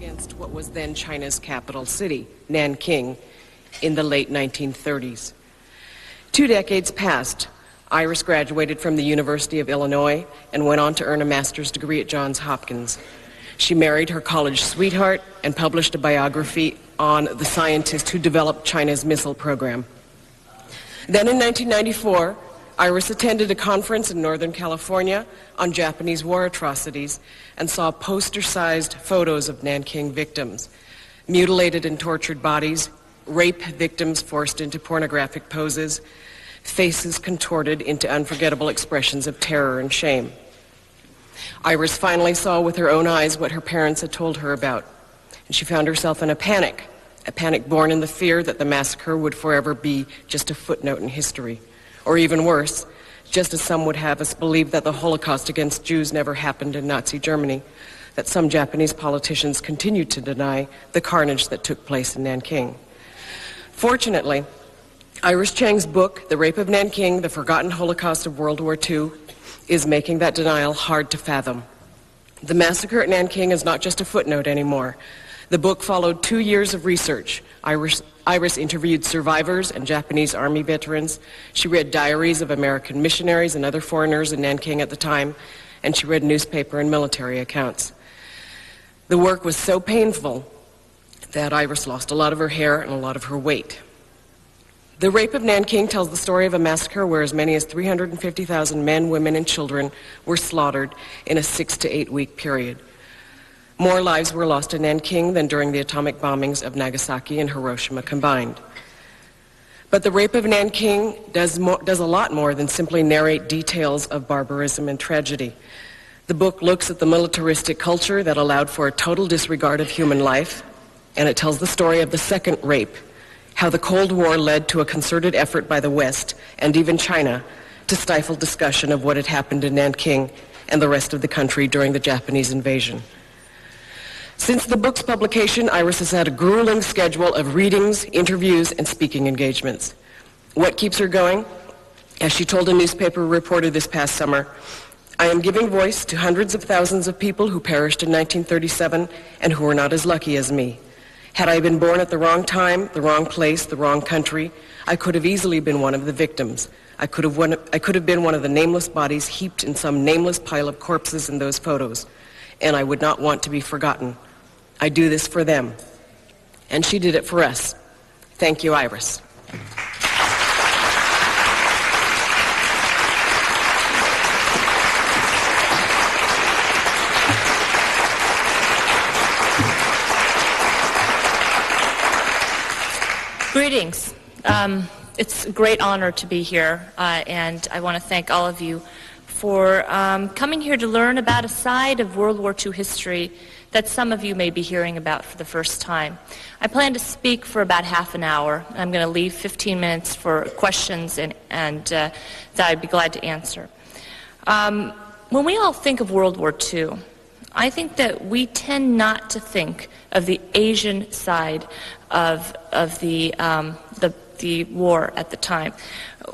against what was then China's capital city, Nanking, in the late 1930s. 2 decades passed. Iris graduated from the University of Illinois and went on to earn a master's degree at Johns Hopkins. She married her college sweetheart and published a biography on the scientist who developed China's missile program. Then in 1994, Iris attended a conference in Northern California on Japanese war atrocities and saw poster-sized photos of Nanking victims, mutilated and tortured bodies, rape victims forced into pornographic poses, faces contorted into unforgettable expressions of terror and shame. Iris finally saw with her own eyes what her parents had told her about, and she found herself in a panic born in the fear that the massacre would forever be just a footnote in history. Or even worse, just as some would have us believe that the Holocaust against Jews never happened in Nazi Germany, that some Japanese politicians continued to deny the carnage that took place in Nanking. Fortunately, Iris Chang's book, The Rape of Nanking, The Forgotten Holocaust of World War II, is making that denial hard to fathom. The massacre at Nanking is not just a footnote anymore. The book followed 2 years of research. Iris interviewed survivors and Japanese army veterans. She read diaries of American missionaries and other foreigners in Nanking at the time, and she read newspaper and military accounts. The work was so painful that Iris lost a lot of her hair and a lot of her weight. The Rape of Nanking tells the story of a massacre where as many as 350,000 men, women, and children were slaughtered in a 6 to 8 week period. More lives were lost in Nanking than during the atomic bombings of Nagasaki and Hiroshima combined. But the Rape of Nanking does a lot more than simply narrate details of barbarism and tragedy. The book looks at the militaristic culture that allowed for a total disregard of human life, and it tells the story of the second rape, how the Cold War led to a concerted effort by the West and even China to stifle discussion of what had happened in Nanking and the rest of the country during the Japanese invasion. Since the book's publication, Iris has had a grueling schedule of readings, interviews, and speaking engagements. What keeps her going? As she told a newspaper reporter this past summer, I am giving voice to hundreds of thousands of people who perished in 1937 and who were not as lucky as me. Had I been born at the wrong time, the wrong place, the wrong country, I could have easily been one of the victims. I could have been one of the nameless bodies heaped in some nameless pile of corpses in those photos, and I would not want to be forgotten. I do this for them. And she did it for us. Thank you, Iris. Greetings. It's a great honor to be here, and I want to thank all of you for coming here to learn about a side of World War II history that some of you may be hearing about for the first time. I plan to speak for about half an hour. I'm going to leave 15 minutes for questions and that I'd be glad to answer. When we all think of World War II, I think that we tend not to think of the Asian side of the war at the time.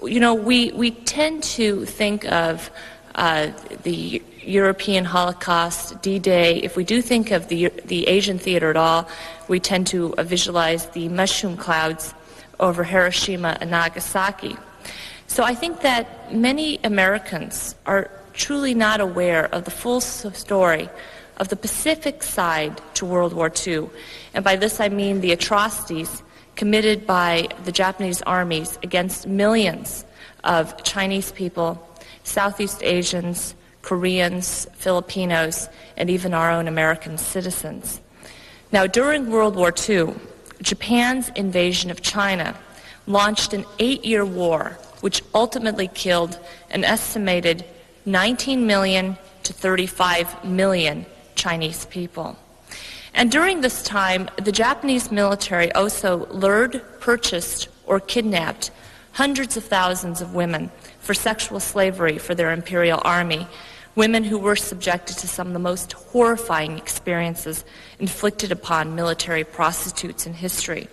You know, we tend to think of the European Holocaust, D-Day. If we do think of the Asian theater at all, we tend to visualize the mushroom clouds over Hiroshima and Nagasaki. So I think that many Americans are truly not aware of the full story of the Pacific side to World War II. And by this I mean the atrocities committed by the Japanese armies against millions of Chinese people, Southeast Asians, Koreans, Filipinos, and even our own American citizens. Now, during World War II, Japan's invasion of China launched an 8-year war which ultimately killed an estimated 19 million to 35 million Chinese people. And during this time, the Japanese military also lured, purchased, or kidnapped hundreds of thousands of women for sexual slavery for their imperial army, women who were subjected to some of the most horrifying experiences inflicted upon military prostitutes in history.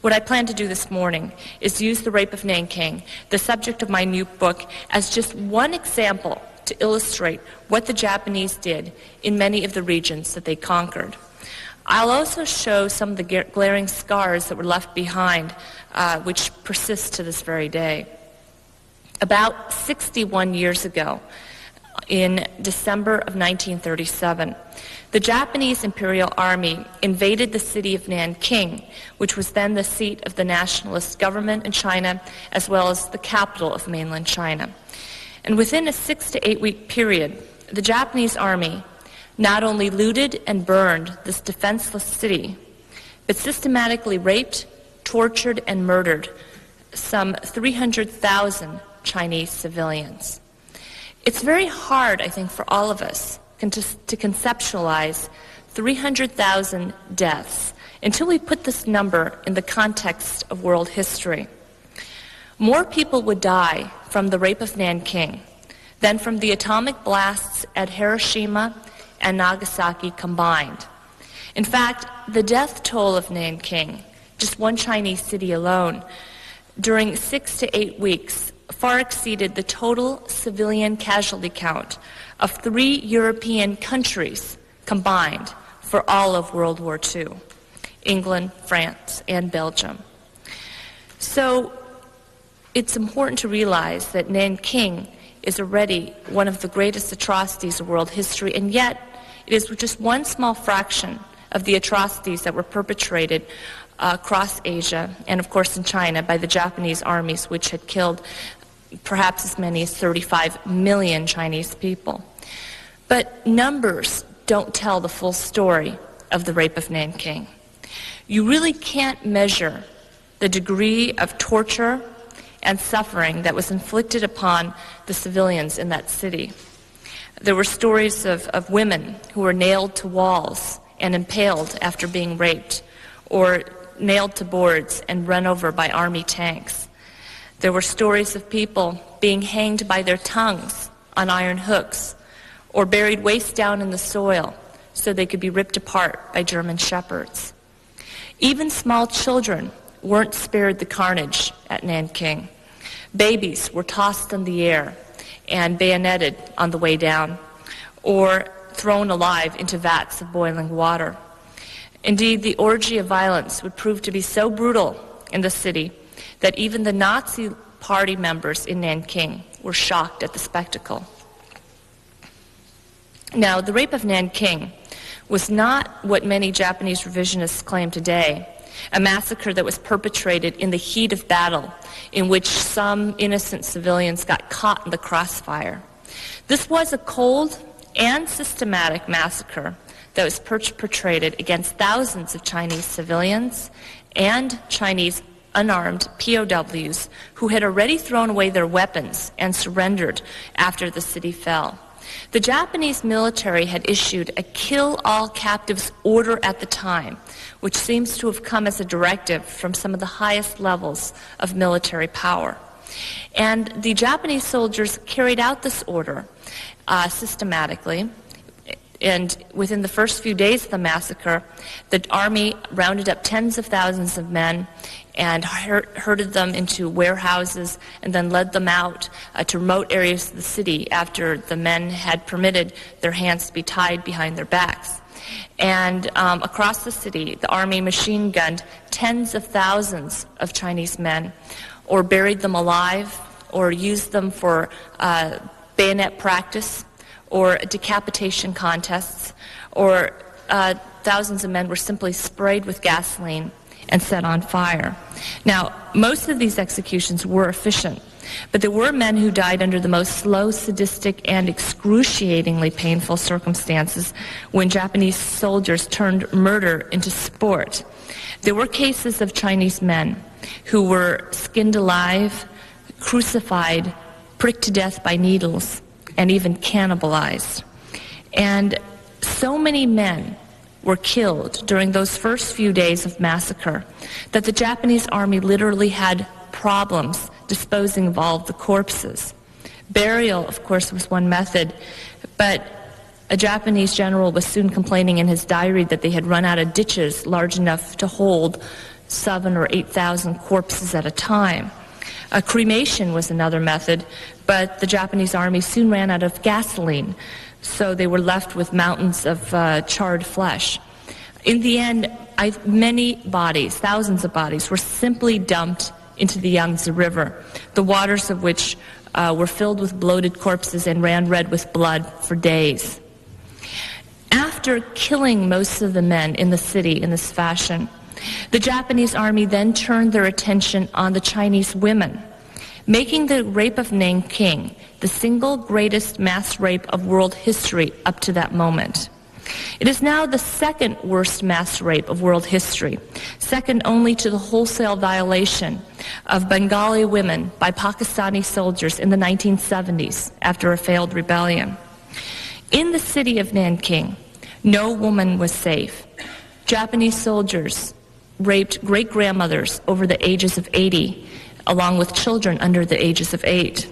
What I plan to do this morning is use the Rape of Nanking, the subject of my new book, as just one example to illustrate what the Japanese did in many of the regions that they conquered. I'll also show some of the glaring scars that were left behind, which persist to this very day. About 61 years ago, in December of 1937, the Japanese Imperial Army invaded the city of Nanking, which was then the seat of the nationalist government in China, as well as the capital of mainland China. And within a 6 to 8 week period, the Japanese army not only looted and burned this defenseless city, but systematically raped, tortured, and murdered some 300,000 Chinese civilians. It's very hard, I think, for all of us to conceptualize 300,000 deaths until we put this number in the context of world history. More people would die from the rape of Nanking than from the atomic blasts at Hiroshima and Nagasaki combined. In fact, the death toll of Nanking, just one Chinese city alone, during 6 to 8 weeks, far exceeded the total civilian casualty count of 3 European countries combined for all of World War II: England, France, and Belgium. So it's important to realize that Nanking is already one of the greatest atrocities of world history, and yet it is just one small fraction of the atrocities that were perpetrated across Asia and, of course, in China by the Japanese armies, which had killed perhaps as many as 35 million Chinese people. But numbers don't tell the full story of the rape of Nanking. You really can't measure the degree of torture and suffering that was inflicted upon the civilians in that city. There were stories of women who were nailed to walls and impaled after being raped, or nailed to boards and run over by army tanks. There were stories of people being hanged by their tongues on iron hooks, or buried waist down in the soil so they could be ripped apart by German shepherds. Even small children weren't spared the carnage at Nanking. Babies were tossed in the air and bayoneted on the way down, or thrown alive into vats of boiling water. Indeed, the orgy of violence would prove to be so brutal in the city that even the Nazi party members in Nanking were shocked at the spectacle. Now, the rape of Nanking was not what many Japanese revisionists claim today, a massacre that was perpetrated in the heat of battle, in which some innocent civilians got caught in the crossfire. This was a cold and systematic massacre that was perpetrated against thousands of Chinese civilians and Chinese unarmed POWs who had already thrown away their weapons and surrendered after the city fell. The Japanese military had issued a kill all captives order at the time, which seems to have come as a directive from some of the highest levels of military power. And the Japanese soldiers carried out this order systematically. And within the first few days of the massacre, the army rounded up tens of thousands of men and herded them into warehouses and then led them out to remote areas of the city after the men had permitted their hands to be tied behind their backs. And across the city, the army machine gunned tens of thousands of Chinese men, or buried them alive, or used them for bayonet practice, or decapitation contests, or thousands of men were simply sprayed with gasoline and set on fire. Now, most of these executions were efficient, but there were men who died under the most slow, sadistic, and excruciatingly painful circumstances when Japanese soldiers turned murder into sport. There were cases of Chinese men who were skinned alive, crucified, pricked to death by needles, and even cannibalized. And so many men were killed during those first few days of massacre that the Japanese army literally had problems disposing of all of the corpses. Burial, of course, was one method, but a Japanese general was soon complaining in his diary that they had run out of ditches large enough to hold 7,000 or 8,000 corpses at a time. Cremation was another method, but the Japanese army soon ran out of gasoline, so they were left with mountains of charred flesh. In the end, many bodies, thousands of bodies, were simply dumped into the Yangtze River, the waters of which were filled with bloated corpses and ran red with blood for days. After killing most of the men in the city in this fashion, the Japanese army then turned their attention on the Chinese women, making the rape of Nanking the single greatest mass rape of world history up to that moment. It is now the second worst mass rape of world history, second only to the wholesale violation of Bengali women by Pakistani soldiers in the 1970s after a failed rebellion. In the city of Nanking, no woman was safe. Japanese soldiers raped great-grandmothers over the ages of 80, along with children under the ages of 8.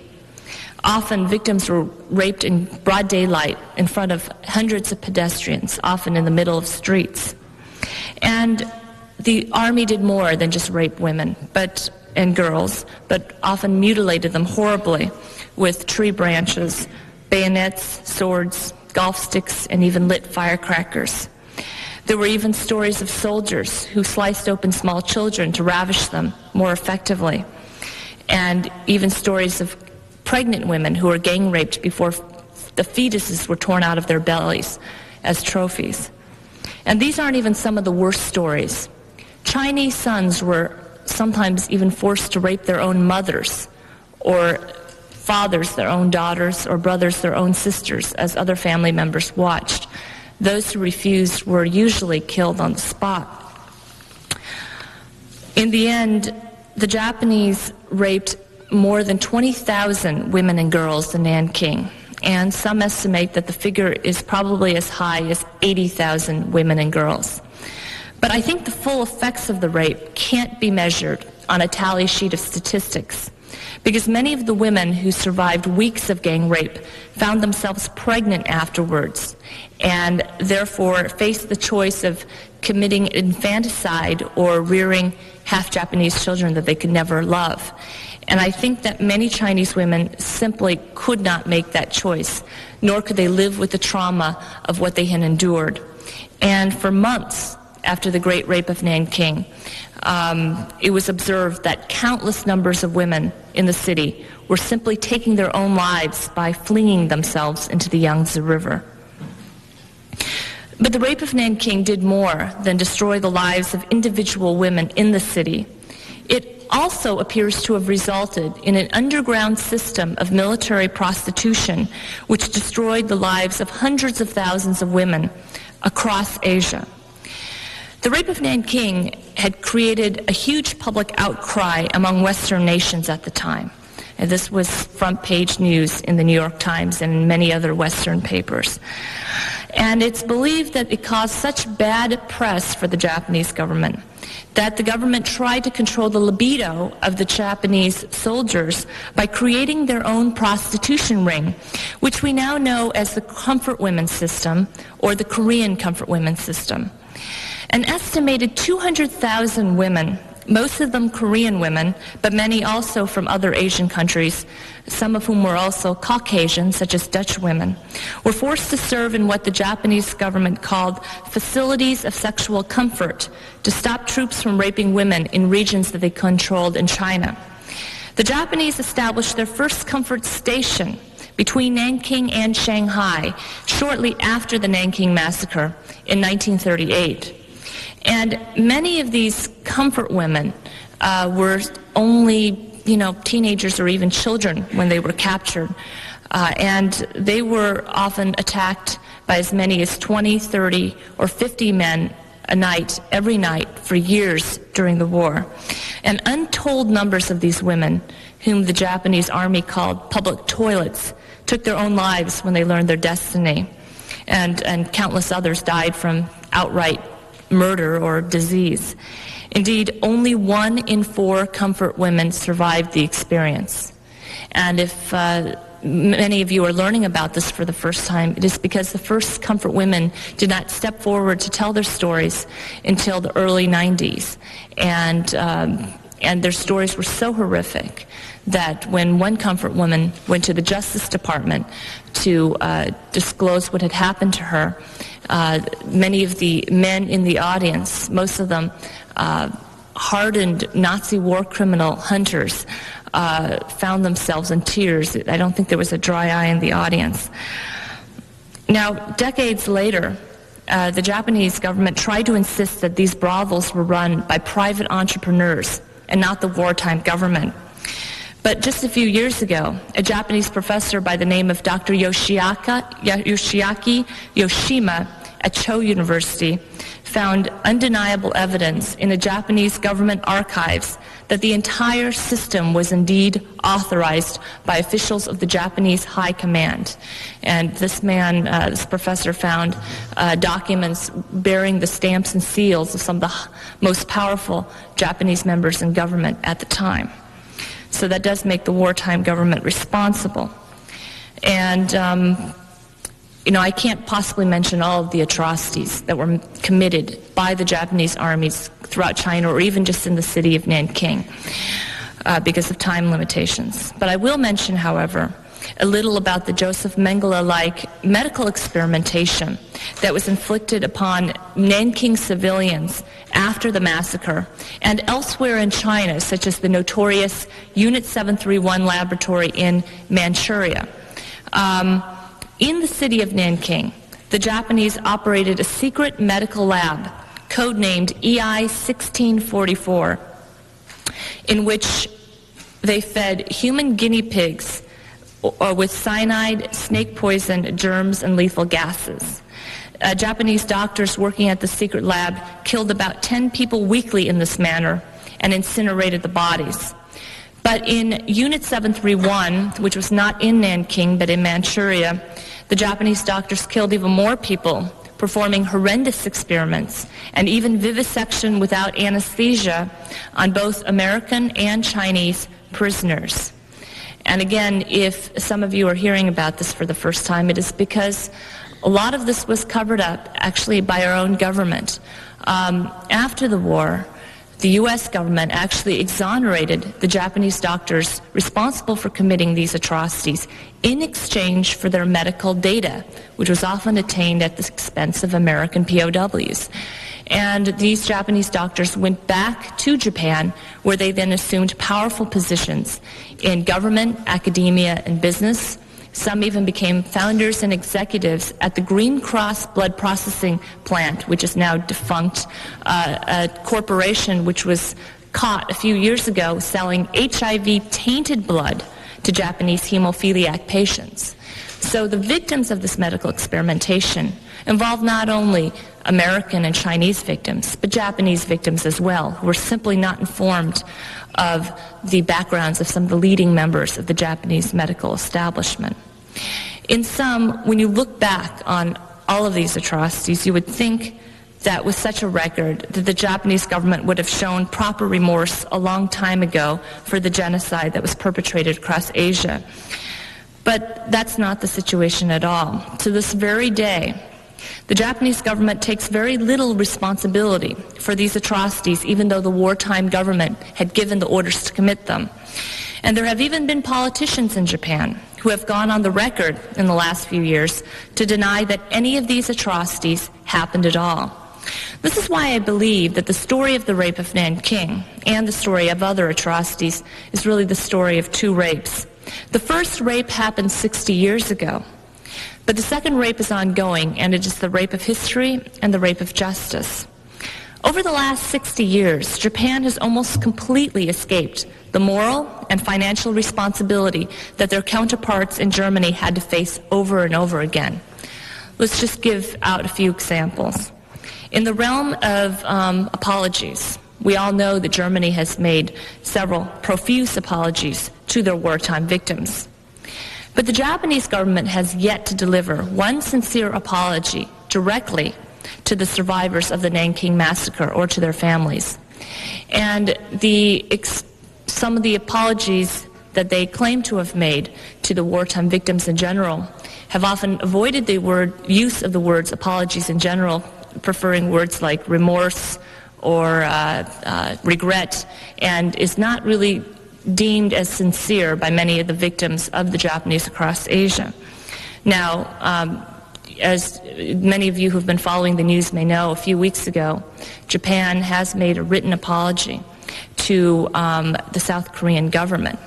Often victims were raped in broad daylight in front of hundreds of pedestrians, often in the middle of streets. And the army did more than just rape women and girls, but often mutilated them horribly with tree branches, bayonets, swords, golf sticks, and even lit firecrackers. There were even stories of soldiers who sliced open small children to ravish them more effectively, and even stories of pregnant women who were gang raped before the fetuses were torn out of their bellies as trophies. And these aren't even some of the worst stories. Chinese sons were sometimes even forced to rape their own mothers, or fathers their own daughters, or brothers their own sisters, as other family members watched. Those who refused were usually killed on the spot. In the end, the Japanese raped more than 20,000 women and girls in Nanking, and some estimate that the figure is probably as high as 80,000 women and girls. But I think the full effects of the rape can't be measured on a tally sheet of statistics, because many of the women who survived weeks of gang rape found themselves pregnant afterwards, and therefore faced the choice of committing infanticide or rearing half-Japanese children that they could never love. And I think that many Chinese women simply could not make that choice, nor could they live with the trauma of what they had endured. And for months after the Great Rape of Nanking, it was observed that countless numbers of women in the city were simply taking their own lives by flinging themselves into the Yangtze River. But the Rape of Nanking did more than destroy the lives of individual women in the city. It also appears to have resulted in an underground system of military prostitution which destroyed the lives of hundreds of thousands of women across Asia. The Rape of Nanking had created a huge public outcry among Western nations at the time. And this was front-page news in the New York Times and in many other Western papers. And it's believed that it caused such bad press for the Japanese government that the government tried to control the libido of the Japanese soldiers by creating their own prostitution ring, which we now know as the Comfort Women's System, or the Korean Comfort Women's System. An estimated 200,000 women, most of them Korean women, but many also from other Asian countries, some of whom were also Caucasian, such as Dutch women, were forced to serve in what the Japanese government called facilities of sexual comfort to stop troops from raping women in regions that they controlled in China. The Japanese established their first comfort station between Nanking and Shanghai shortly after the Nanking Massacre in 1938. And many of these comfort women were only, teenagers or even children when they were captured. And they were often attacked by as many as 20, 30, or 50 men a night, every night, for years during the war. And untold numbers of these women, whom the Japanese army called public toilets, took their own lives when they learned their destiny. And countless others died from outright murder or disease. Indeed, only 1 in 4 comfort women survived the experience. And if many of you are learning about this for the first time, it is because the first comfort women did not step forward to tell their stories until the early 90s. And their stories were so horrific that when one comfort woman went to the Justice Department to disclose what had happened to her, many of the men in the audience, most of them hardened Nazi war criminal hunters, found themselves in tears. I don't think there was a dry eye in the audience. Now, decades later, the Japanese government tried to insist that these brothels were run by private entrepreneurs and not the wartime government. But just a few years ago, a Japanese professor by the name of Dr. Yoshiaki Yoshima at Cho University found undeniable evidence in the Japanese government archives that the entire system was indeed authorized by officials of the Japanese High Command. And this man, this professor, found documents bearing the stamps and seals of some of the most powerful Japanese members in government at the time. So that does make the wartime government responsible. And I can't possibly mention all of the atrocities that were committed by the Japanese armies throughout China, or even just in the city of Nanking, because of time limitations. But I will mention, however, a little about the Joseph Mengele-like medical experimentation that was inflicted upon Nanking civilians after the massacre, and elsewhere in China, such as the notorious Unit 731 laboratory in Manchuria. In the city of Nanking, the Japanese operated a secret medical lab, codenamed EI-1644, in which they fed human guinea pigs with cyanide, snake poison, germs, and lethal gases. Japanese doctors working at the secret lab killed about 10 people weekly in this manner and incinerated the bodies. But in Unit 731, which was not in Nanking but in Manchuria, the Japanese doctors killed even more people, performing horrendous experiments and even vivisection without anesthesia on both American and Chinese prisoners. And again, if some of you are hearing about this for the first time, it is because a lot of this was covered up, actually, by our own government. After the war, the U.S. government actually exonerated the Japanese doctors responsible for committing these atrocities in exchange for their medical data, which was often attained at the expense of American POWs. And these Japanese doctors went back to Japan, where they then assumed powerful positions in government, academia, and business. Some even became founders and executives at the Green Cross blood processing plant, which is now defunct, a corporation which was caught a few years ago selling HIV-tainted blood to Japanese hemophiliac patients. So the victims of this medical experimentation involved not only American and Chinese victims, but Japanese victims as well, who were simply not informed of the backgrounds of some of the leading members of the Japanese medical establishment. In sum, when you look back on all of these atrocities, you would think that with such a record, that the Japanese government would have shown proper remorse a long time ago for the genocide that was perpetrated across Asia. But that's not the situation at all. To this very day, the Japanese government takes very little responsibility for these atrocities, even though the wartime government had given the orders to commit them. And there have even been politicians in Japan who have gone on the record in the last few years to deny that any of these atrocities happened at all. This is why I believe that the story of the rape of Nanking and the story of other atrocities is really the story of two rapes. The first rape happened 60 years ago. But the second rape is ongoing, and it is the rape of history and the rape of justice. Over the last 60 years, Japan has almost completely escaped the moral and financial responsibility that their counterparts in Germany had to face over and over again. Let's just give out a few examples. In the realm of apologies, we all know that Germany has made several profuse apologies to their wartime victims. But the Japanese government has yet to deliver one sincere apology directly to the survivors of the Nanking massacre or to their families. And some of the apologies that they claim to have made to the wartime victims in general have often avoided the use of the words apologies in general, preferring words like remorse or regret, and is not really deemed as sincere by many of the victims of the Japanese across Asia. Now, as many of you who have been following the news may know, a few weeks ago, Japan has made a written apology to the South Korean government.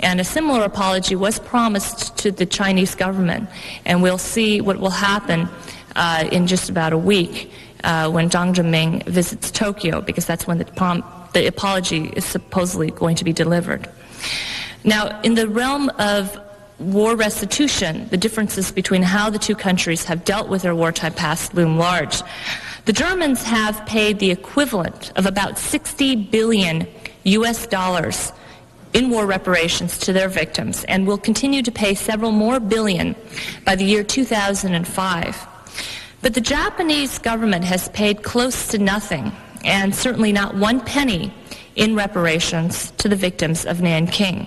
And a similar apology was promised to the Chinese government, and we'll see what will happen in just about a week when Jiang Zemin visits Tokyo, because that's when the apology is supposedly going to be delivered. Now, in the realm of war restitution, the differences between how the two countries have dealt with their wartime past loom large. The Germans have paid the equivalent of about 60 billion US dollars in war reparations to their victims, and will continue to pay several more billion by the year 2005. But the Japanese government has paid close to nothing, and certainly not 1 penny in reparations to the victims of Nanking.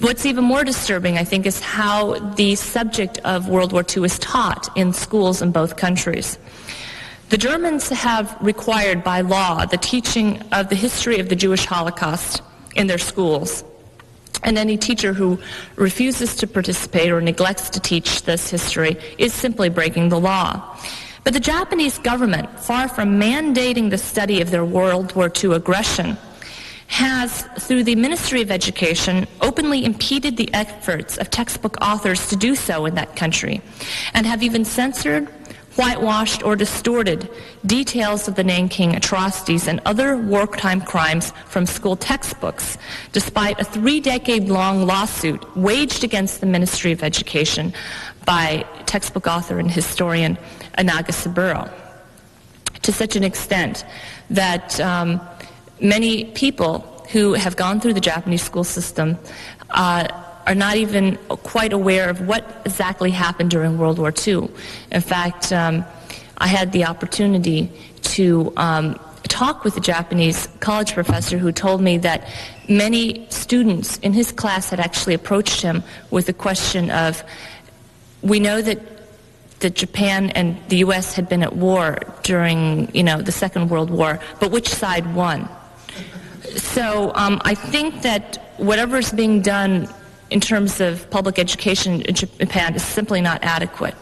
What's even more disturbing, I think, is how the subject of World War II is taught in schools in both countries. The Germans have required by law the teaching of the history of the Jewish Holocaust in their schools. And any teacher who refuses to participate or neglects to teach this history is simply breaking the law. But the Japanese government, far from mandating the study of their World War II aggression, has, through the Ministry of Education, openly impeded the efforts of textbook authors to do so in that country, and have even censored, whitewashed, or distorted details of the Nanking atrocities and other wartime crimes from school textbooks, despite a 3-decade-long lawsuit waged against the Ministry of Education by textbook author and historian Anaga Saburo, to such an extent that many people who have gone through the Japanese school system are not even quite aware of what exactly happened during World War II. In fact, I had the opportunity to talk with a Japanese college professor who told me that many students in his class had actually approached him with the question of, we know that Japan and the U.S. had been at war during, the Second World War, but which side won? So I think that whatever is being done in terms of public education in Japan is simply not adequate.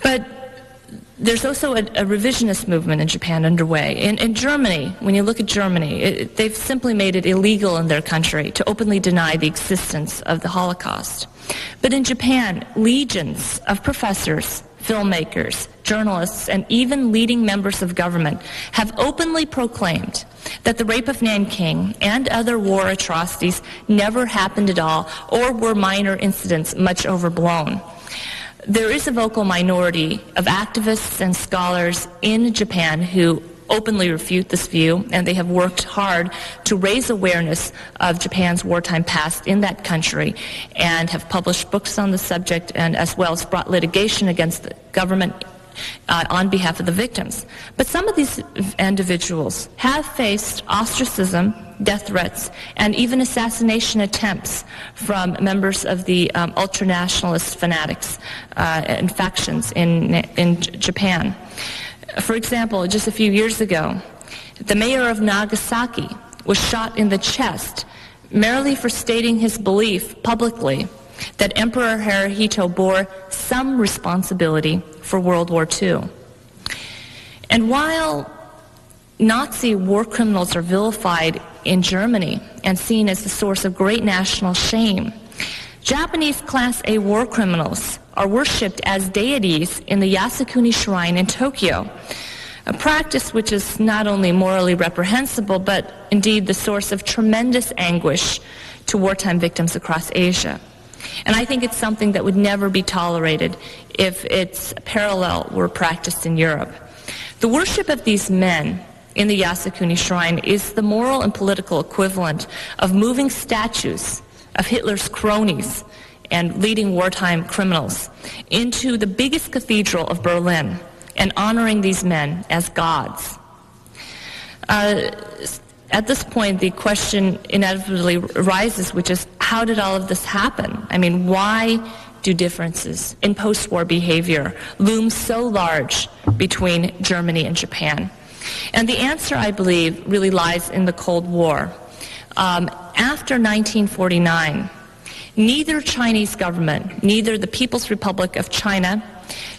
But there's also a revisionist movement in Japan underway. In Germany, when you look at Germany, they've simply made it illegal in their country to openly deny the existence of the Holocaust. But in Japan, legions of professors, filmmakers, journalists, and even leading members of government have openly proclaimed that the rape of Nanking and other war atrocities never happened at all, or were minor incidents much overblown. There is a vocal minority of activists and scholars in Japan who openly refute this view, and they have worked hard to raise awareness of Japan's wartime past in that country, and have published books on the subject, and as well as brought litigation against the government on behalf of the victims. But some of these individuals have faced ostracism, death threats, and even assassination attempts from members of the ultranationalist fanatics and factions in Japan. For example, just a few years ago, the mayor of Nagasaki was shot in the chest merely for stating his belief publicly that Emperor Hirohito bore some responsibility for World War II. And while Nazi war criminals are vilified in Germany and seen as the source of great national shame, Japanese Class A war criminals are worshipped as deities in the Yasukuni Shrine in Tokyo, a practice which is not only morally reprehensible, but indeed the source of tremendous anguish to wartime victims across Asia. And I think it's something that would never be tolerated if its parallel were practiced in Europe. The worship of these men in the Yasukuni Shrine is the moral and political equivalent of moving statues of Hitler's cronies and leading wartime criminals into the biggest cathedral of Berlin and honoring these men as gods. At this point, the question inevitably arises, which is, how did all of this happen? I mean, why do differences in post-war behavior loom so large between Germany and Japan? And the answer, I believe, really lies in the Cold War. After 1949, neither Chinese government, neither the People's Republic of China,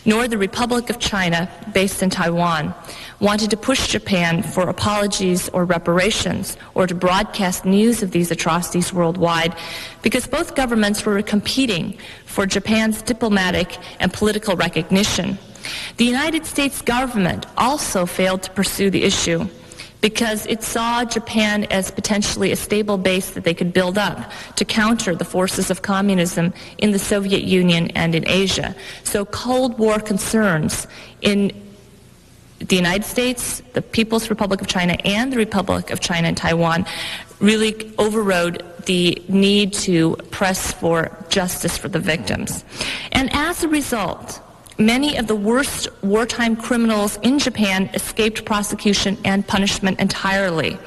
nor the Republic of China, based in Taiwan, wanted to push Japan for apologies or reparations or to broadcast news of these atrocities worldwide, because both governments were competing for Japan's diplomatic and political recognition. The United States government also failed to pursue the issue because it saw Japan as potentially a stable base that they could build up to counter the forces of communism in the Soviet Union and in Asia. So Cold War concerns in the United States, the People's Republic of China, and the Republic of China and Taiwan really overrode the need to press for justice for the victims. And as a result, many of the worst wartime criminals in Japan escaped prosecution and punishment entirely,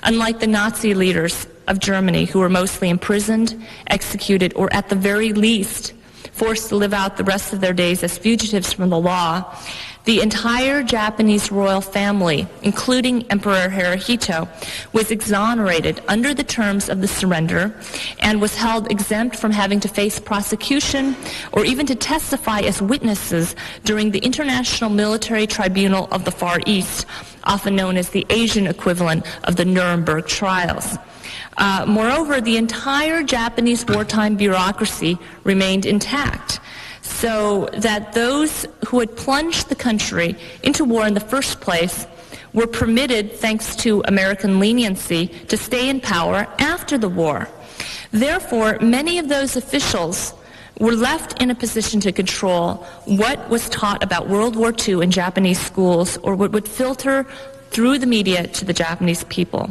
unlike the Nazi leaders of Germany, who were mostly imprisoned, executed, or at the very least forced to live out the rest of their days as fugitives from the law. The entire Japanese royal family, including Emperor Hirohito, was exonerated under the terms of the surrender and was held exempt from having to face prosecution or even to testify as witnesses during the International Military Tribunal of the Far East, often known as the Asian equivalent of the Nuremberg trials. Moreover, the entire Japanese wartime bureaucracy remained intact, so that those who had plunged the country into war in the first place were permitted, thanks to American leniency, to stay in power after the war. Therefore, many of those officials were left in a position to control what was taught about World War II in Japanese schools, or what would filter through the media to the Japanese people.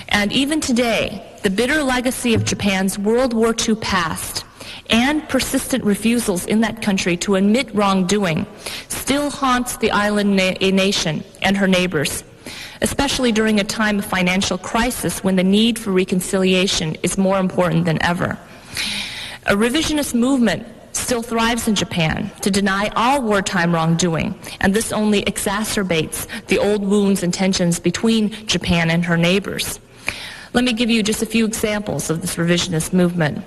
And even today, the bitter legacy of Japan's World War II past and persistent refusals in that country to admit wrongdoing still haunts the island nation and her neighbors, especially during a time of financial crisis when the need for reconciliation is more important than ever. A revisionist movement still thrives in Japan to deny all wartime wrongdoing, and this only exacerbates the old wounds and tensions between Japan and her neighbors. Let me give you just a few examples of this revisionist movement.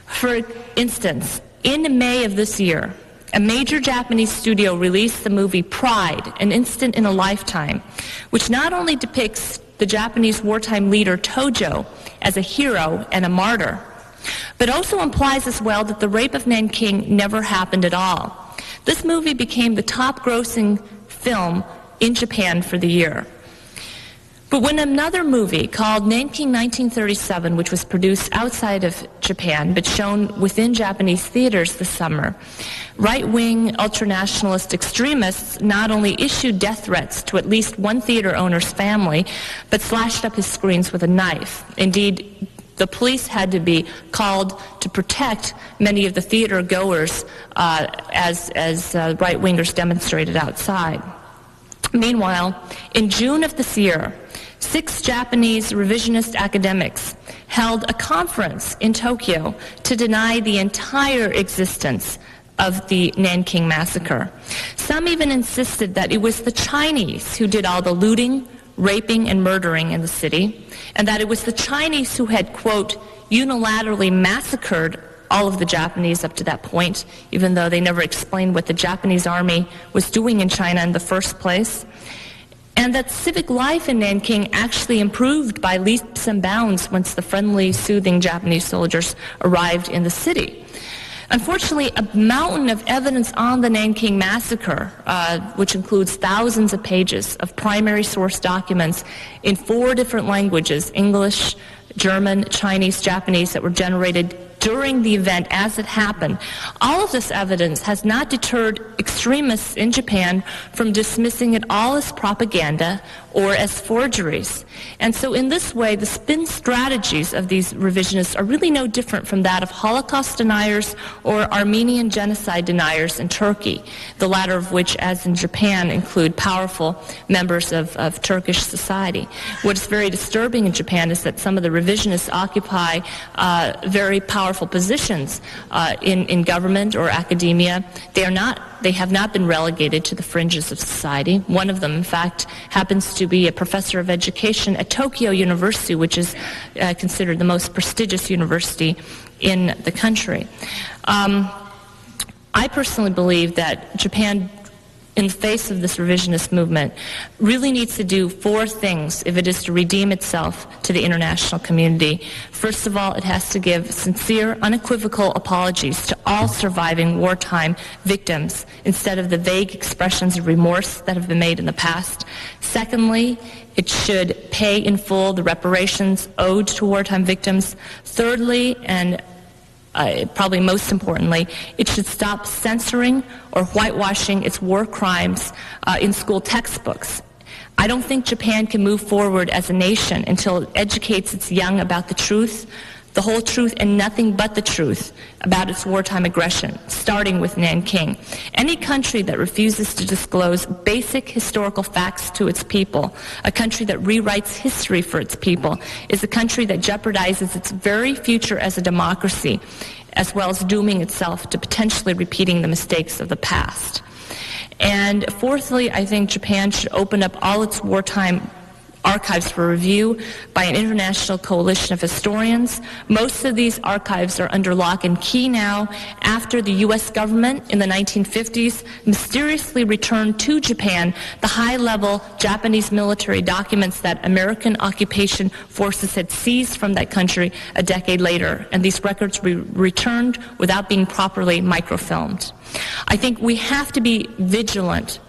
For instance, in May of this year, a major Japanese studio released the movie Pride, An Instant in a Lifetime, which not only depicts the Japanese wartime leader Tojo as a hero and a martyr, but also implies as well that the rape of Nanking never happened at all. This movie became the top-grossing film in Japan for the year. But when another movie called Nanking 1937, which was produced outside of Japan but shown within Japanese theaters this summer, right-wing ultranationalist extremists not only issued death threats to at least one theater owner's family, but slashed up his screens with a knife. Indeed, the police had to be called to protect many of the theater goers as right-wingers demonstrated outside. Meanwhile, in June of this year, 6 Japanese revisionist academics held a conference in Tokyo to deny the entire existence of the Nanking massacre. Some even insisted that it was the Chinese who did all the looting, raping, and murdering in the city, and that it was the Chinese who had, quote, unilaterally massacred all of the Japanese up to that point, even though they never explained what the Japanese army was doing in China in the first place, and that civic life in Nanking actually improved by leaps and bounds once the friendly, soothing Japanese soldiers arrived in the city. Unfortunately, a mountain of evidence on the Nanking massacre, which includes thousands of pages of primary source documents in 4 different languages, English, German, Chinese, Japanese, that were generated during the event as it happened. All of this evidence has not deterred extremists in Japan from dismissing it all as propaganda or as forgeries. And so in this way, the spin strategies of these revisionists are really no different from that of Holocaust deniers or Armenian genocide deniers in Turkey, the latter of which, as in Japan, include powerful members of Turkish society. What is very disturbing in Japan is that some of the revisionists occupy very powerful powerful positions in government or academia. They have not been relegated to the fringes of society. One of them, in fact, happens to be a professor of education at Tokyo University, which is considered the most prestigious university in the country. I personally believe that Japan, in the face of this revisionist movement, really needs to do 4 things if it is to redeem itself to the international community. First of all, it has to give sincere, unequivocal apologies to all surviving wartime victims instead of the vague expressions of remorse that have been made in the past. Secondly, it should pay in full the reparations owed to wartime victims. Thirdly, and probably most importantly, it should stop censoring or whitewashing its war crimes in school textbooks. I don't think Japan can move forward as a nation until it educates its young about the truth, the whole truth, and nothing but the truth about its wartime aggression, starting with Nanking. Any country that refuses to disclose basic historical facts to its people, a country that rewrites history for its people, is a country that jeopardizes its very future as a democracy, as well as dooming itself to potentially repeating the mistakes of the past. And fourthly, I think Japan should open up all its wartime archives for review by an international coalition of historians. Most of these archives are under lock and key now after the U.S. government in the 1950s mysteriously returned to Japan the high-level Japanese military documents that American occupation forces had seized from that country a decade later, and these records were returned without being properly microfilmed. I think we have to be vigilant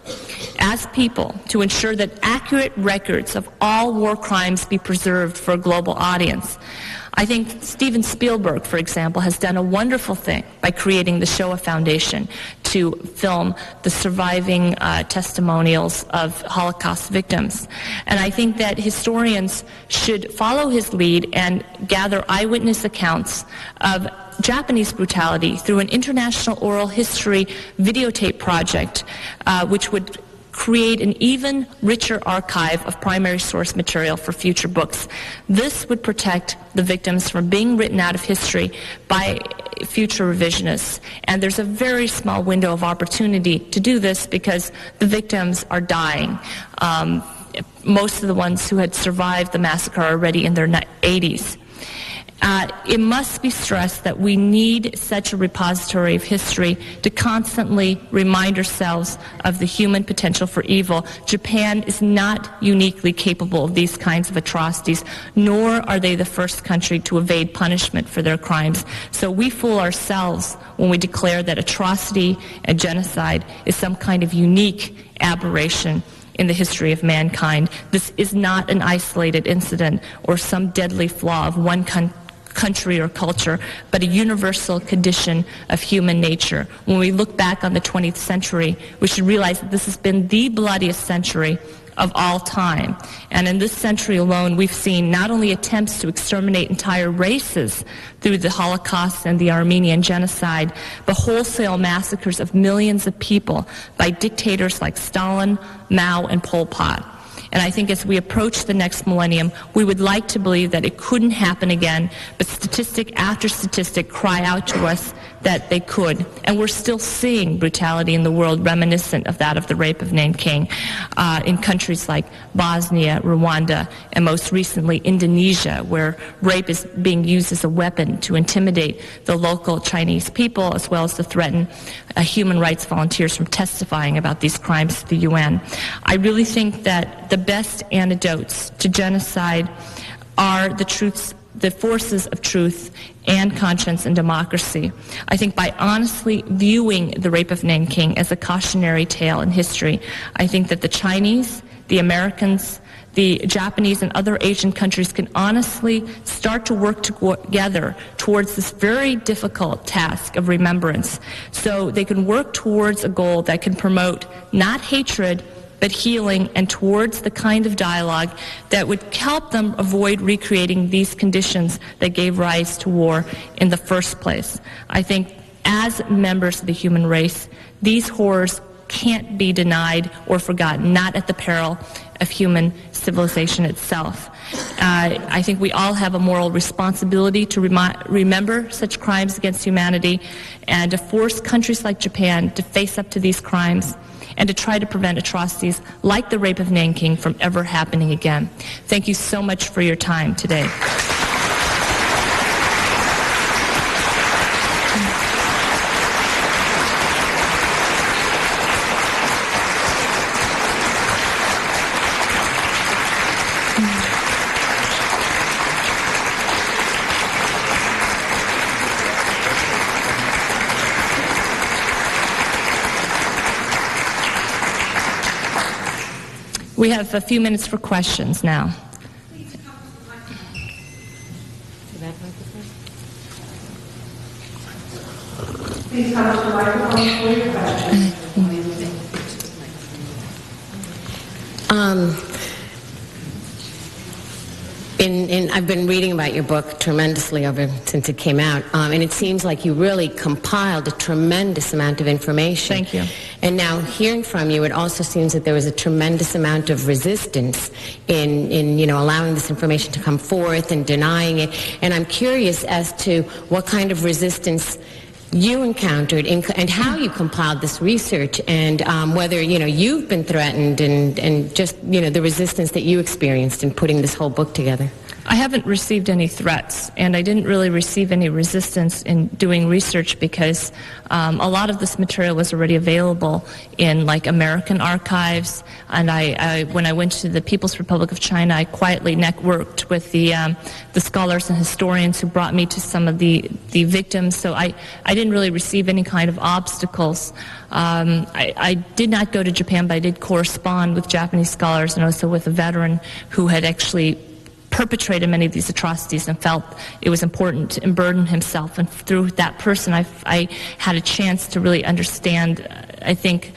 as people to ensure that accurate records of all war crimes be preserved for a global audience. I think Steven Spielberg, for example, has done a wonderful thing by creating the Shoah Foundation to film the surviving testimonials of Holocaust victims. And I think that historians should follow his lead and gather eyewitness accounts of Japanese brutality through an international oral history videotape project, which would create an even richer archive of primary source material for future books. This would protect the victims from being written out of history by future revisionists. And there's a very small window of opportunity to do this because the victims are dying. Most of the ones who had survived the massacre are already in their 80s. It must be stressed that we need such a repository of history to constantly remind ourselves of the human potential for evil. Japan is not uniquely capable of these kinds of atrocities, nor are they the first country to evade punishment for their crimes. So we fool ourselves when we declare that atrocity and genocide is some kind of unique aberration in the history of mankind. This is not an isolated incident or some deadly flaw of one country or culture, but a universal condition of human nature. When we look back on the 20th century, we should realize that this has been the bloodiest century of all time. And in this century alone, we've seen not only attempts to exterminate entire races through the Holocaust and the Armenian genocide, but wholesale massacres of millions of people by dictators like Stalin, Mao, and Pol Pot. And I think as we approach the next millennium, we would like to believe that it couldn't happen again, but statistic after statistic cry out to us that they could. And we're still seeing brutality in the world reminiscent of that of the rape of Nanking in countries like Bosnia, Rwanda, and most recently Indonesia, where rape is being used as a weapon to intimidate the local Chinese people as well as to threaten human rights volunteers from testifying about these crimes to the UN. I really think that the best antidotes to genocide are the forces of truth and conscience and democracy. I think by honestly viewing the rape of Nanking as a cautionary tale in history, I think that the Chinese, the Americans, the Japanese and other Asian countries can honestly start to work together towards this very difficult task of remembrance, so they can work towards a goal that can promote not hatred, but healing, and towards the kind of dialogue that would help them avoid recreating these conditions that gave rise to war in the first place. I think as members of the human race, these horrors can't be denied or forgotten, not at the peril of human civilization itself. I think we all have a moral responsibility to remember such crimes against humanity and to force countries like Japan to face up to these crimes and to try to prevent atrocities like the rape of Nanking from ever happening again. Thank you so much for your time today. We have a few minutes for questions now. Please come to the microphone for your question. I've been reading about your book tremendously since it came out, and it seems like you really compiled a tremendous amount of information. Thank you. And now, hearing from you, it also seems that there was a tremendous amount of resistance in allowing this information to come forth and denying it. And I'm curious as to what kind of resistance you encountered and how you compiled this research, and whether you've been threatened and just the resistance that you experienced in putting this whole book together. I haven't received any threats, and I didn't really receive any resistance in doing research because a lot of this material was already available in American archives, and when I went to the People's Republic of China, I quietly networked with the scholars and historians who brought me to some of the victims, so I didn't really receive any kind of obstacles. I did not go to Japan, but I did correspond with Japanese scholars and also with a veteran who had actually perpetrated many of these atrocities and felt it was important to unburden himself. And through that person, I had a chance to really understand, I think,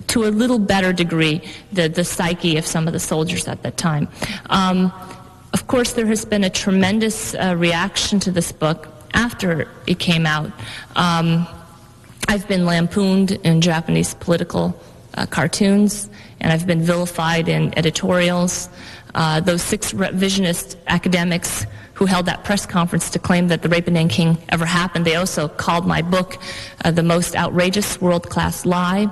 to a little better degree, the psyche of some of the soldiers at that time. Of course, there has been a tremendous reaction to this book after it came out. I've been lampooned in Japanese political cartoons, and I've been vilified in editorials. Those 6 revisionist academics who held that press conference to claim that the rape of Nanking ever happened, they also called my book the most outrageous world-class lie.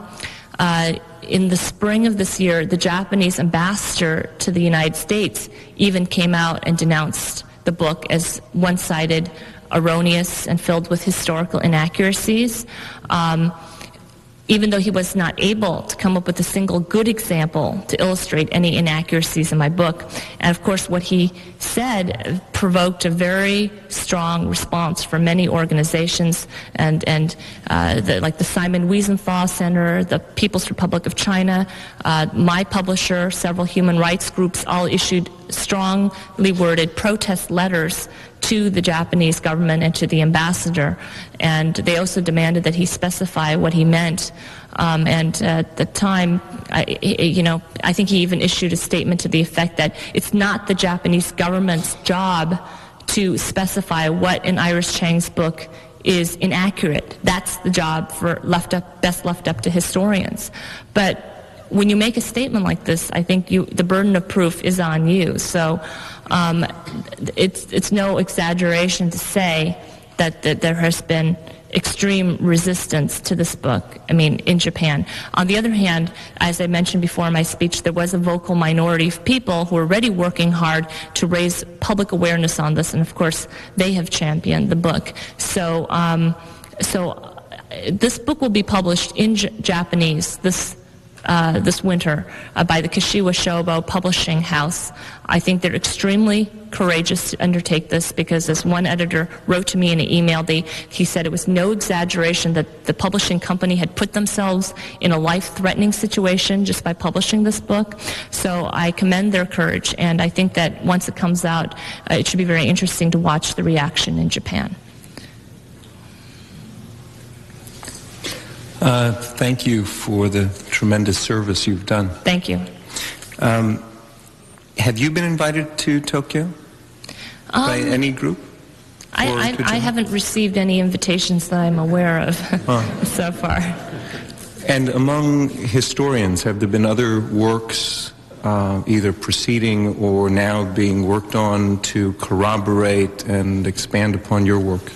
In the spring of this year, the Japanese ambassador to the United States even came out and denounced the book as one-sided, erroneous, and filled with historical inaccuracies. Even though he was not able to come up with a single good example to illustrate any inaccuracies in my book. And of course, what he said provoked a very strong response from many organizations, and like the Simon Wiesenthal Center, the People's Republic of China, my publisher, several human rights groups all issued strongly worded protest letters to the Japanese government and to the ambassador, and they also demanded that he specify what he meant. And at the time, I think he even issued a statement to the effect that it's not the Japanese government's job to specify what in Iris Chang's book is inaccurate. That's the job best left up to historians. But when you make a statement like this, I think the burden of proof is on you. So it's no exaggeration to say that there has been extreme resistance to this book, in Japan. On the other hand, as I mentioned before in my speech, there was a vocal minority of people who are already working hard to raise public awareness on this, and of course, they have championed the book. So this book will be published in Japanese this winter by the Kashiwa Shobo Publishing House. I think they're extremely courageous to undertake this because, as one editor wrote to me in an email, he said it was no exaggeration that the publishing company had put themselves in a life-threatening situation just by publishing this book. So I commend their courage, and I think that once it comes out, it should be very interesting to watch the reaction in Japan. Thank you for the tremendous service you've done. Thank you. Have you been invited to Tokyo by any group? I haven't received any invitations that I'm aware of so far. And among historians, have there been other works either proceeding or now being worked on to corroborate and expand upon your work?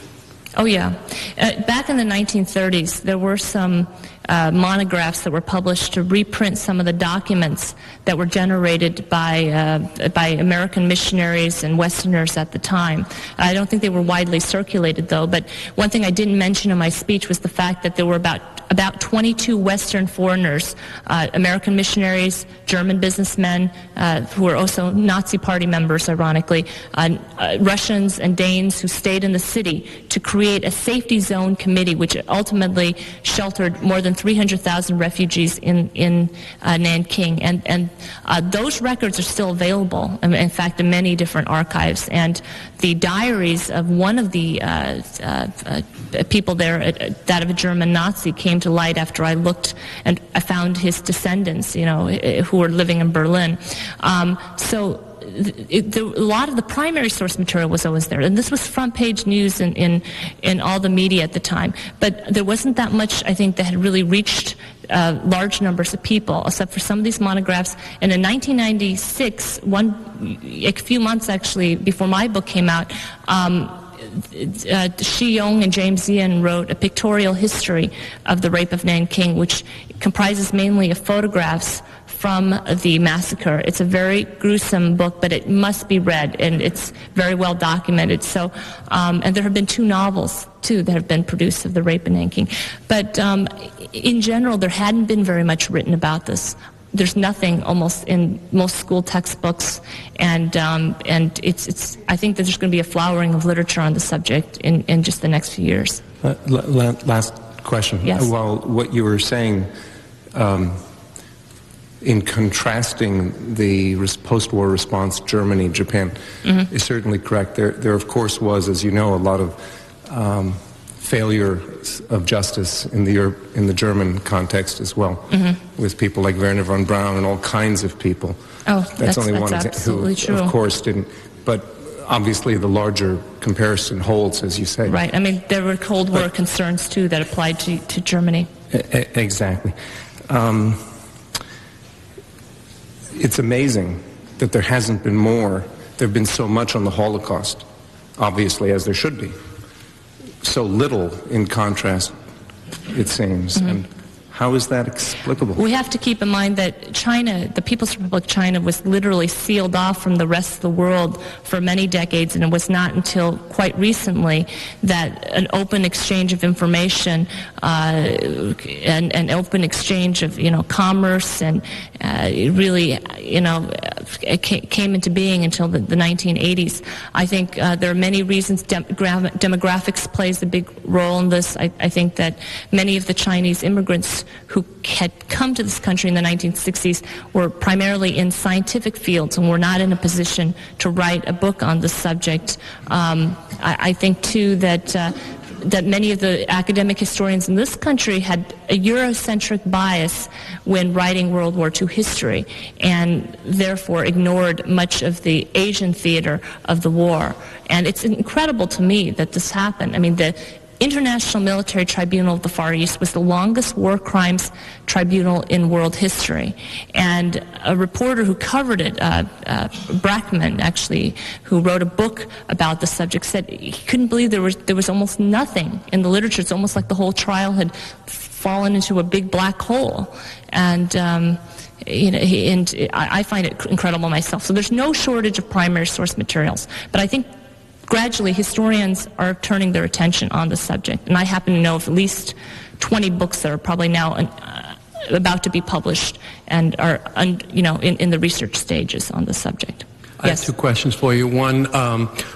Oh, yeah. Back in the 1930s, there were some monographs that were published to reprint some of the documents that were generated by American missionaries and Westerners at the time. I don't think they were widely circulated, though, but one thing I didn't mention in my speech was the fact that there were about 22 Western foreigners, American missionaries, German businessmen, who were also Nazi Party members, ironically, Russians and Danes who stayed in the city to create a safety zone committee, which ultimately sheltered more than 300,000 refugees in Nanking. And those records are still available, in fact, in many different archives. And the diaries of one of the people there, that of a German Nazi, came to light after I looked and I found his descendants, who were living in Berlin. So a lot of the primary source material was always there, and this was front page news in all the media at the time. But there wasn't that much, I think, that had really reached large numbers of people, except for some of these monographs. And in 1996, a few months actually before my book came out, Shi Yong and James Ian wrote a pictorial history of the rape of Nanking, which comprises mainly of photographs from the massacre. It's a very gruesome book, but it must be read, and it's very well documented. So, and there have been 2 novels, too, that have been produced of the rape in Nanking. But in general, there hadn't been very much written about this. There's nothing almost in most school textbooks, and it's. I think that there's going to be a flowering of literature on the subject in just the next few years. Last question. Yes. Well, what you were saying, in contrasting the post-war response, Germany, Japan, is certainly correct. There of course was, as you know, a lot of failure of justice in the German context as well, with people like Werner von Braun and all kinds of people. Oh, that's only one absolutely who, true. of course, didn't. But obviously, the larger comparison holds, as you say. Right. I mean, there were Cold War concerns too that applied to Germany. Exactly. It's amazing that there hasn't been more. There've been so much on the Holocaust, obviously, as there should be. So little in contrast, it seems. And how is that explicable? We have to keep in mind that China, the People's Republic of China, was literally sealed off from the rest of the world for many decades, and it was not until quite recently that an open exchange of information and an open exchange of commerce and really came into being until the 1980s. I think there are many reasons. Demographics plays a big role in this. I think that many of the Chinese immigrants who had come to this country in the 1960s were primarily in scientific fields and were not in a position to write a book on the subject. I think, too, that many of the academic historians in this country had a Eurocentric bias when writing World War II history, and therefore ignored much of the Asian theater of the war. And it's incredible to me that this happened. I mean, the International Military Tribunal of the Far East was the longest war crimes tribunal in world history. And a reporter who covered it, Brackman, actually, who wrote a book about the subject, said he couldn't believe there was almost nothing in the literature. It's almost like the whole trial had fallen into a big black hole. And I find it incredible myself. So there's no shortage of primary source materials. But I think gradually, historians are turning their attention on the subject, and I happen to know of at least 20 books that are probably now about to be published and are, in the research stages on the subject. I have 2 questions for you. One,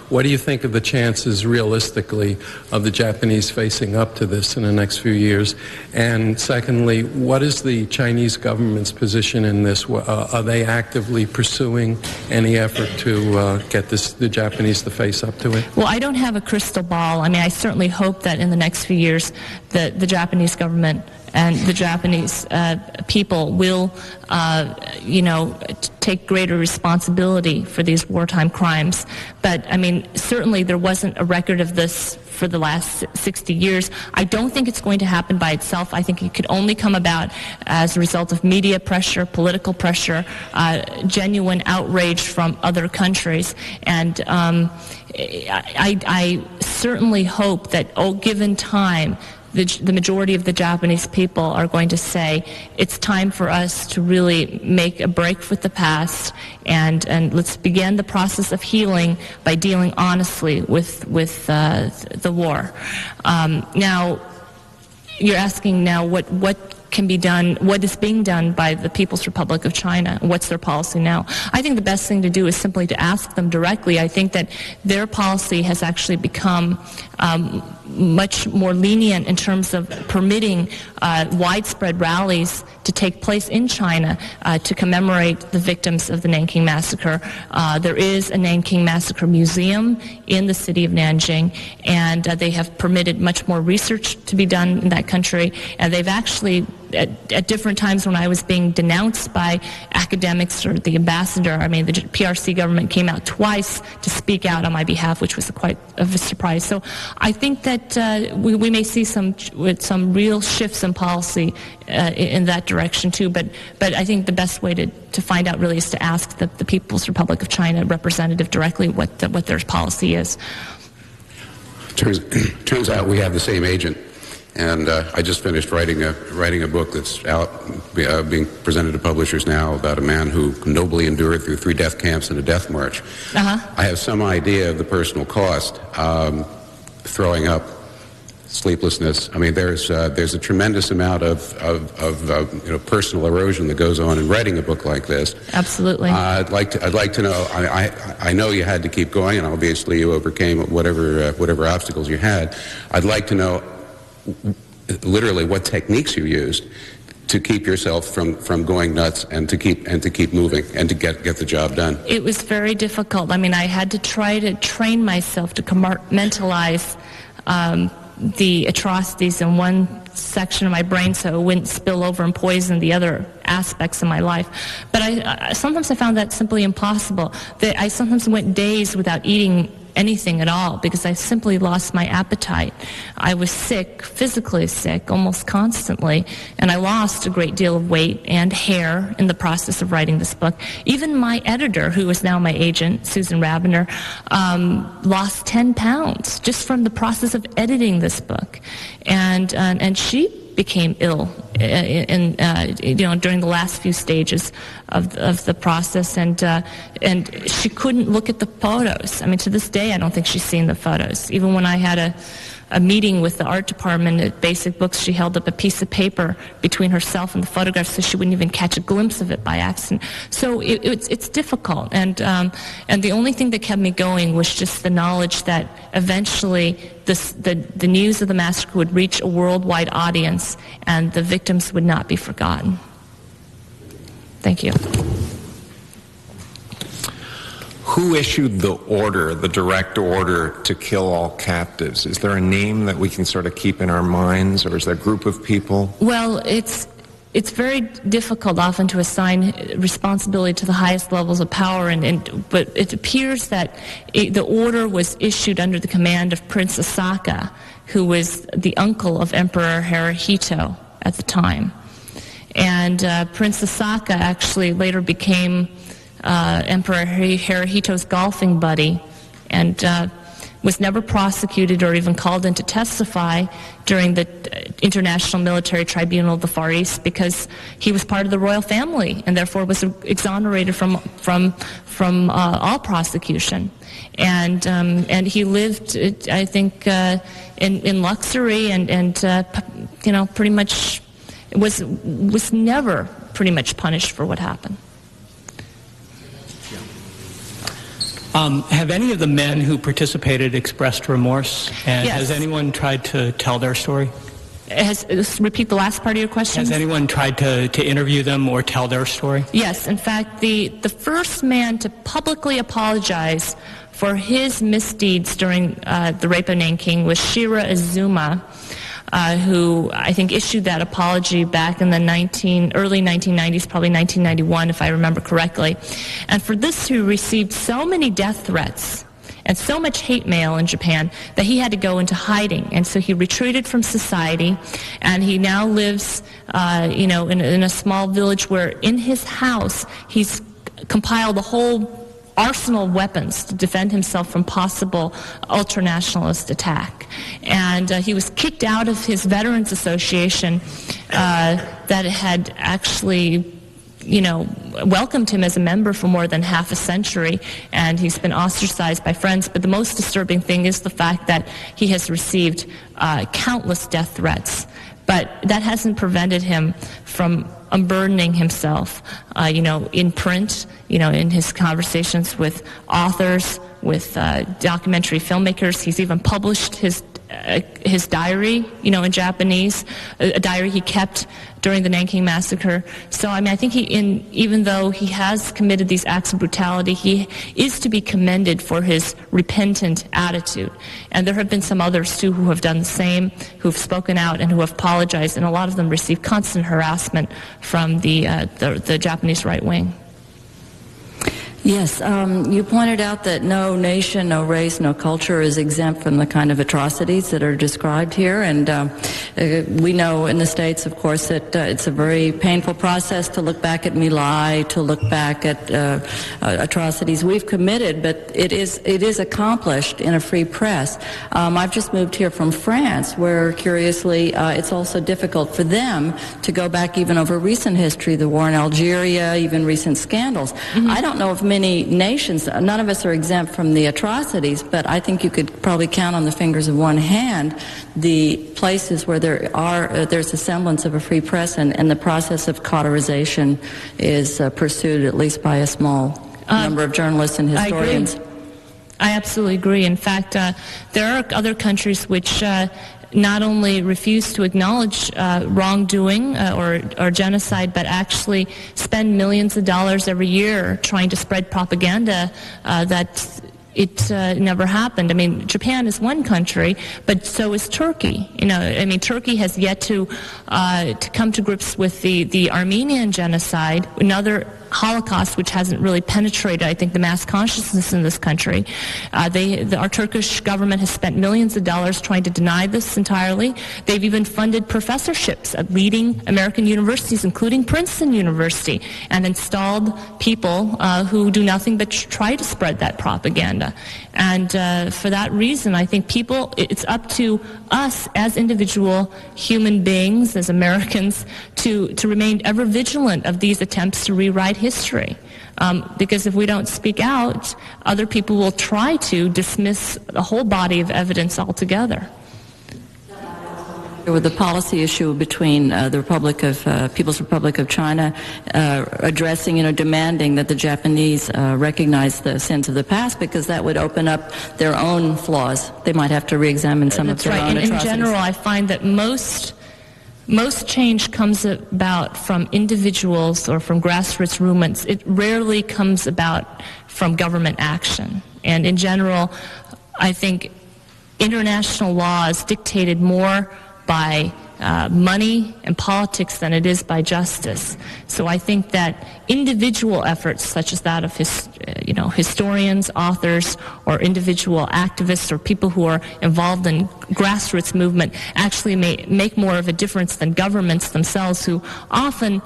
what do you think of the chances, realistically, of the Japanese facing up to this in the next few years? And secondly, what is the Chinese government's position in this? Are they actively pursuing any effort to get the Japanese to face up to it? Well, I don't have a crystal ball. I mean, I certainly hope that in the next few years the Japanese government and the Japanese people will, take greater responsibility for these wartime crimes. But, I mean, certainly there wasn't a record of this for the last 60 years. I don't think it's going to happen by itself. I think it could only come about as a result of media pressure, political pressure, genuine outrage from other countries. And I certainly hope that, given time, the majority of the Japanese people are going to say it's time for us to really make a break with the past, and let's begin the process of healing by dealing honestly with the war. Now, you're asking now what can be done, what is being done by the People's Republic of China, what's their policy now. I think the best thing to do is simply to ask them directly. I think that their policy has actually become much more lenient in terms of permitting widespread rallies to take place in China to commemorate the victims of the Nanking Massacre. There is a Nanking Massacre Museum in the city of Nanjing, and they have permitted much more research to be done in that country, and they've actually at different times when I was being denounced by academics or the ambassador, the PRC government came out twice to speak out on my behalf, which was quite of a surprise. So I think that we may see some real shifts in policy in that direction too. But I think the best way to find out really is to ask the People's Republic of China representative directly what their policy is. Turns out we have the same agent. And I just finished writing a book that's out, being presented to publishers now, about a man who nobly endured through 3 death camps and a death march. I have some idea of the personal cost, throwing up, sleeplessness. There's a tremendous amount of personal erosion that goes on in writing a book like this. Absolutely. I'd like to know. I know you had to keep going, and obviously you overcame whatever obstacles you had. I'd like to know literally what techniques you used to keep yourself from going nuts and to keep moving and to get the job done. It was very difficult. I had to try to train myself to compartmentalize the atrocities in one section of my brain so it wouldn't spill over and poison the other aspects of my life. But sometimes I found that simply impossible. I sometimes went days without eating anything at all because I simply lost my appetite. I was sick, physically sick, almost constantly, and I lost a great deal of weight and hair in the process of writing this book. Even my editor, who is now my agent, Susan Rabiner, lost 10 pounds just from the process of editing this book. And she became ill during the last few stages of the process, and she couldn't look at the photos. To this day, I don't think she's seen the photos. Even when I had a meeting with the art department at Basic Books, she held up a piece of paper between herself and the photographs so she wouldn't even catch a glimpse of it by accident. So it's difficult, and the only thing that kept me going was just the knowledge that eventually the news of the massacre would reach a worldwide audience and the victims would not be forgotten. Thank you. Who issued the order, the direct order to kill all captives? Is there a name that we can sort of keep in our minds, or is there a group of people? Well, it's very difficult often to assign responsibility to the highest levels of power, but it appears that the order was issued under the command of Prince Asaka, who was the uncle of Emperor Hirohito at the time. And Prince Asaka actually later became Emperor Hirohito's golfing buddy, and was never prosecuted or even called in to testify during the International Military Tribunal of the Far East because he was part of the royal family and therefore was exonerated from all prosecution. And he lived, I think, in luxury and pretty much was never pretty much punished for what happened. Have any of the men who participated expressed remorse? And yes. Has anyone tried to tell their story? Repeat the last part of your question. Has anyone tried to interview them or tell their story? Yes. In fact, the first man to publicly apologize for his misdeeds during the rape of Nanking was Shira Azuma, who I think issued that apology back in the early 1990s, probably 1991 if I remember correctly. And for this, he received so many death threats and so much hate mail in Japan that he had to go into hiding. And so he retreated from society, and he now lives, in a small village where in his house he's compiled a whole arsenal of weapons to defend himself from possible ultranationalist attack. And he was kicked out of his Veterans Association that had actually welcomed him as a member for more than half a century, and he's been ostracized by friends. But the most disturbing thing is the fact that he has received countless death threats. But that hasn't prevented him from unburdening himself, in print, in his conversations with authors, with documentary filmmakers. He's even published his diary, in Japanese, a diary he kept during the Nanking massacre. So, I think even though he has committed these acts of brutality, he is to be commended for his repentant attitude. And there have been some others, too, who have done the same, who have spoken out and who have apologized, and a lot of them receive constant harassment from the Japanese right wing. Yes, you pointed out that no nation, no race, no culture is exempt from the kind of atrocities that are described here. And we know in the States, of course, that it's a very painful process to look back at My Lai, to look back at atrocities we've committed, but it is accomplished in a free press. I've just moved here from France, where, curiously, it's also difficult for them to go back even over recent history, the war in Algeria, even recent scandals. Mm-hmm. I don't know if many nations, none of us are exempt from the atrocities, but I think you could probably count on the fingers of one hand the places where there's a semblance of a free press, and the process of cauterization is pursued at least by a small number of journalists and historians. I absolutely agree. In fact, there are other countries which not only refuse to acknowledge wrongdoing or genocide, but actually spend millions of dollars every year trying to spread propaganda that it never happened. Japan is one country, but so is Turkey. Turkey has yet to come to grips with the Armenian genocide, another Holocaust which hasn't really penetrated, I think, the mass consciousness in this country. Our Turkish government has spent millions of dollars trying to deny this entirely. They've even funded professorships at leading American universities, including Princeton University, and installed people who do nothing but try to spread that propaganda. And for that reason, I think it's up to us as individual human beings, as Americans, to remain ever vigilant of these attempts to rewrite history. Because if we don't speak out, other people will try to dismiss the whole body of evidence altogether. With the policy issue between the People's Republic of China addressing, demanding that the Japanese recognize the sins of the past, because that would open up their own flaws. They might have to re-examine some of their own atrocities. In general, I find that most change comes about from individuals or from grassroots movements. It rarely comes about from government action. And in general, I think international law is dictated more by money and politics than it is by justice. So I think that individual efforts such as that of historians, authors, or individual activists or people who are involved in grassroots movement actually make more of a difference than governments themselves, who often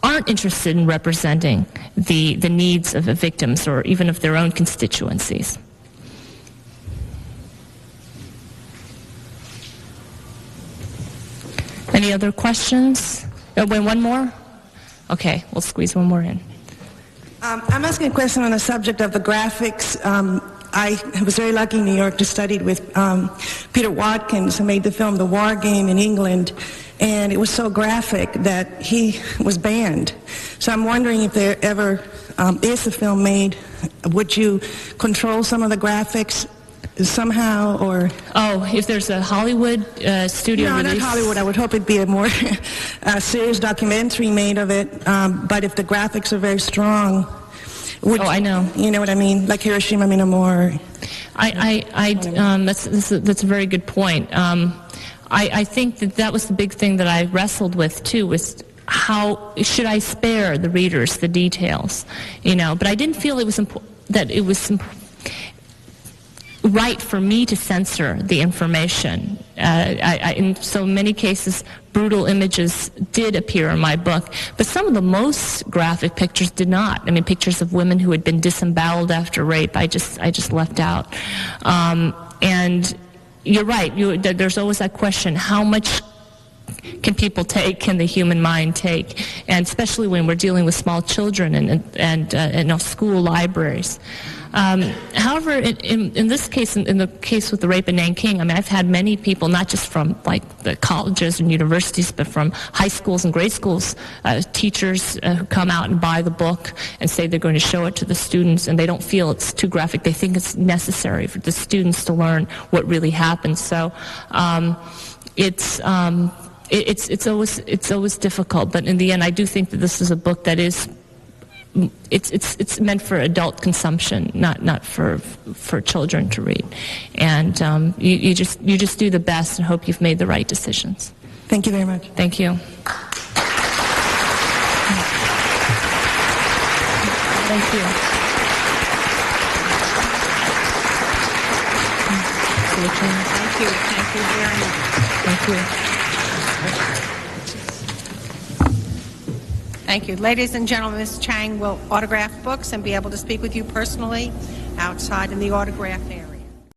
aren't interested in representing the needs of the victims or even of their own constituencies. Any other questions? One more? Okay, we'll squeeze one more in. I'm asking a question on the subject of the graphics. I was very lucky in New York to study with Peter Watkins, who made the film The War Game in England, and it was so graphic that he was banned. So I'm wondering if there ever is a film made, would you control some of the graphics somehow, or... Oh, if there's a Hollywood studio No, release? not Hollywood. I would hope it'd be a more serious documentary made of it. But if the graphics are very strong... I know. You know what I mean? Like Hiroshima, Minamore. That's a very good point. I think that was the big thing that I wrestled with, too, was how should I spare the readers the details, But I didn't feel it was right for me to censor the information. In so many cases, brutal images did appear in my book, but some of the most graphic pictures did not. I mean, pictures of women who had been disemboweled after rape, I just left out. And you're right, there's always that question, how much can people take, can the human mind take? And especially when we're dealing with small children and school libraries. However, in this case, in the case with the rape in Nanking, I mean, I've had many people, not just from like the colleges and universities, but from high schools and grade schools, teachers who come out and buy the book and say they're going to show it to the students, and they don't feel it's too graphic. They think it's necessary for the students to learn what really happened. So it's always difficult, but in the end, I do think that this is a book that is it's meant for adult consumption, not for children to read. And you just do the best and hope you've made the right decisions. Thank you very much. Thank you. Thank you. Thank you. Thank you very much. Thank you. Thank you. Ladies and gentlemen, Ms. Chang will autograph books and be able to speak with you personally outside in the autograph area.